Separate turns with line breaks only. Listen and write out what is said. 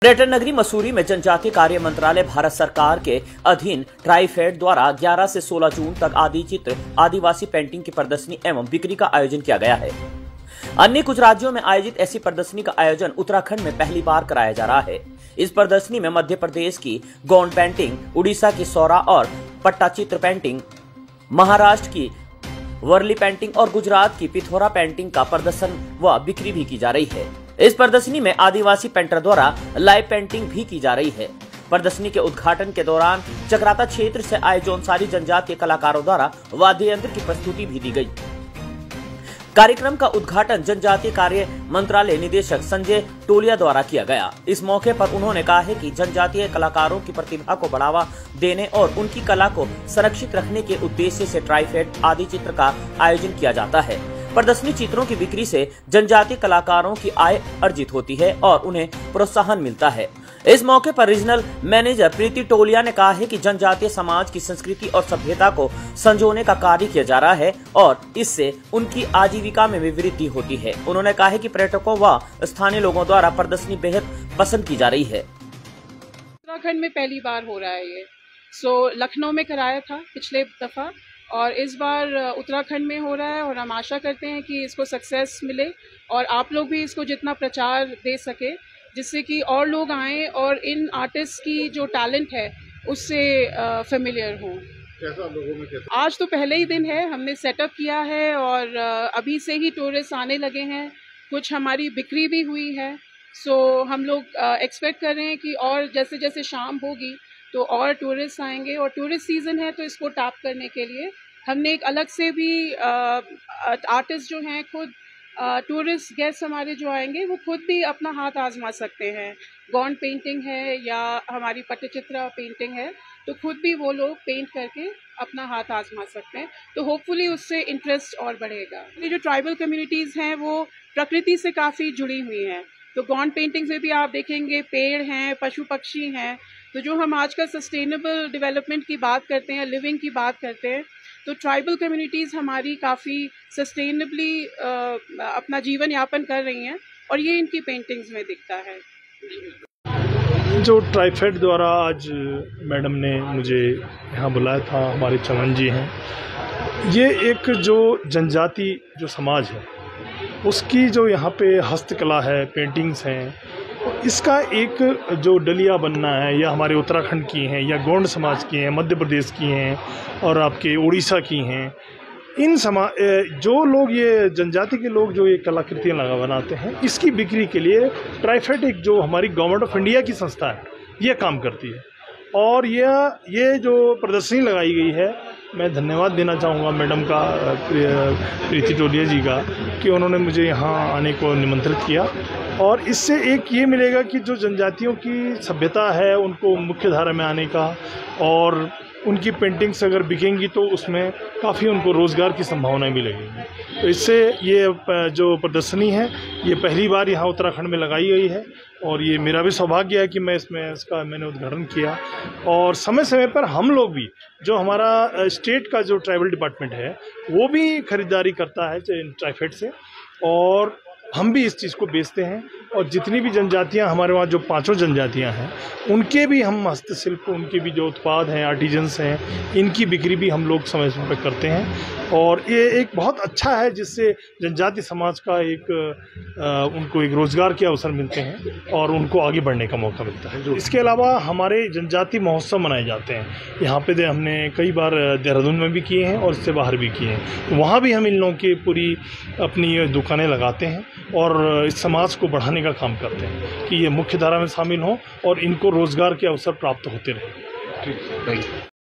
पर्यटन नगरी मसूरी में जनजातीय कार्य मंत्रालय भारत सरकार के अधीन ट्राइफेड द्वारा 11 से 16 जून तक आदि चित्र आदिवासी पेंटिंग की प्रदर्शनी एवं बिक्री का आयोजन किया गया है। अन्य कुछ राज्यों में आयोजित ऐसी प्रदर्शनी का आयोजन उत्तराखंड में पहली बार कराया जा रहा है। इस प्रदर्शनी में मध्य प्रदेश की गोंड पेंटिंग, उड़ीसा की सौरा और पट्टाचित्र पेंटिंग, महाराष्ट्र की वर्ली पेंटिंग और गुजरात की पिथौरा पेंटिंग का प्रदर्शन व बिक्री भी की जा रही है। इस प्रदर्शनी में आदिवासी पेंटर द्वारा लाइव पेंटिंग भी की जा रही है। प्रदर्शनी के उद्घाटन के दौरान चक्राता क्षेत्र से आए जौनसारी जनजातीय कलाकारों द्वारा वाद्य यंत्र की प्रस्तुति भी दी गई। कार्यक्रम का उद्घाटन जनजातीय कार्य मंत्रालय निदेशक संजय टोलिया द्वारा किया गया। इस मौके पर उन्होंने कहा है कि जनजातीय कलाकारों की प्रतिभा को बढ़ावा देने और उनकी कला को संरक्षित रखने के उद्देश्य से ट्राइफेड आदि चित्र का आयोजन किया जाता है। प्रदर्शनी चित्रों की बिक्री से जनजातीय कलाकारों की आय अर्जित होती है और उन्हें प्रोत्साहन मिलता है। इस मौके पर रीजनल मैनेजर प्रीति टोलिया ने कहा है कि जनजातीय समाज की संस्कृति और सभ्यता को संजोने का कार्य किया जा रहा है और इससे उनकी आजीविका में भी वृद्धि होती है। उन्होंने कहा है कि पर्यटकों व स्थानीय लोगों द्वारा प्रदर्शनी बेहद पसंद की जा रही है।
उत्तराखंड में पहली बार हो रहा है ये। लखनऊ में कराया था पिछले दफा और इस बार उत्तराखंड में हो रहा है और हम आशा करते हैं कि इसको सक्सेस मिले और आप लोग भी इसको जितना प्रचार दे सके जिससे कि और लोग आएं और इन आर्टिस्ट की जो टैलेंट है उससे फेमिलियर हों। आज तो पहले ही दिन है, हमने सेटअप किया है और अभी से ही टूरिस्ट आने लगे हैं। कुछ हमारी बिक्री भी हुई है। हम लोग एक्सपेक्ट कर रहे हैं कि और जैसे जैसे शाम होगी तो और टूरिस्ट आएंगे और टूरिस्ट सीजन है तो इसको टैप करने के लिए हमने एक अलग से भी आर्टिस्ट जो हैं खुद टूरिस्ट गेस्ट हमारे जो आएंगे वो खुद भी अपना हाथ आजमा सकते हैं। गॉन्ड पेंटिंग है या हमारी पट्टचित्रा पेंटिंग है तो खुद भी वो लोग पेंट करके अपना हाथ आजमा सकते हैं। तो होपफुली उससे इंटरेस्ट और बढ़ेगा। ये जो ट्राइबल कम्युनिटीज़ हैं वो प्रकृति से काफ़ी जुड़ी हुई हैं। तो गॉन्ड पेंटिंग्स में भी आप देखेंगे पेड़ हैं, पशु पक्षी हैं। तो जो हम आजकल सस्टेनेबल डेवलपमेंट की बात करते हैं, लिविंग की बात करते हैं, तो ट्राइबल कम्युनिटीज़ हमारी काफ़ी सस्टेनेबली अपना जीवन यापन कर रही हैं और ये इनकी पेंटिंग्स में दिखता है।
जो ट्राइफेड द्वारा आज मैडम ने मुझे यहाँ बुलाया था, हमारे चमन जी हैं, ये एक जो जनजाति जो समाज है उसकी जो यहाँ पे हस्तकला है, पेंटिंग्स हैं, इसका एक जो डलिया बनना है या हमारे उत्तराखंड की हैं या गोंड समाज की हैं, मध्य प्रदेश की हैं और आपके उड़ीसा की हैं, इन जो लोग ये जनजाति के लोग जो ये कलाकृतियाँ बनाते हैं इसकी बिक्री के लिए ट्राइफेड एक जो हमारी गवर्नमेंट ऑफ इंडिया की संस्था है ये काम करती है। और ये जो प्रदर्शनी लगाई गई है, मैं धन्यवाद देना चाहूँगा मैडम का, प्रीति टोलिया जी का, कि उन्होंने मुझे यहाँ आने को निमंत्रित किया। और इससे एक ये मिलेगा कि जो जनजातियों की सभ्यता है उनको मुख्य धारा में आने का और उनकी पेंटिंग्स अगर बिकेंगी तो उसमें काफ़ी उनको रोज़गार की संभावनाएं भी लगेंगी। तो इससे ये जो प्रदर्शनी है ये पहली बार यहाँ उत्तराखंड में लगाई गई है और ये मेरा भी सौभाग्य है कि मैंने उद्घाटन किया। और समय समय पर हम लोग भी, जो हमारा स्टेट का जो ट्राइबल डिपार्टमेंट है वो भी खरीदारी करता है ट्राइफेड से और हम भी इस चीज़ को बेचते हैं। और जितनी भी जनजातियां हमारे वहाँ जो 5 जनजातियां हैं उनके भी हम हस्तशिल्प, उनके भी जो उत्पाद हैं, आर्टिजन्स हैं, इनकी बिक्री भी हम लोग समय समय पर करते हैं। और ये एक बहुत अच्छा है जिससे जनजाति समाज का उनको एक रोज़गार के अवसर मिलते हैं और उनको आगे बढ़ने का मौका मिलता है। इसके अलावा हमारे जनजाति महोत्सव मनाए जाते हैं। यहाँ पे हमने कई बार देहरादून में भी किए हैं और इससे बाहर भी किए हैं। वहाँ भी हम इन लोगों की पूरी अपनी दुकानें लगाते हैं और इस समाज को बढ़ाने का काम करते हैं कि ये मुख्य धारा में शामिल हों और इनको रोज़गार के अवसर प्राप्त होते रहें।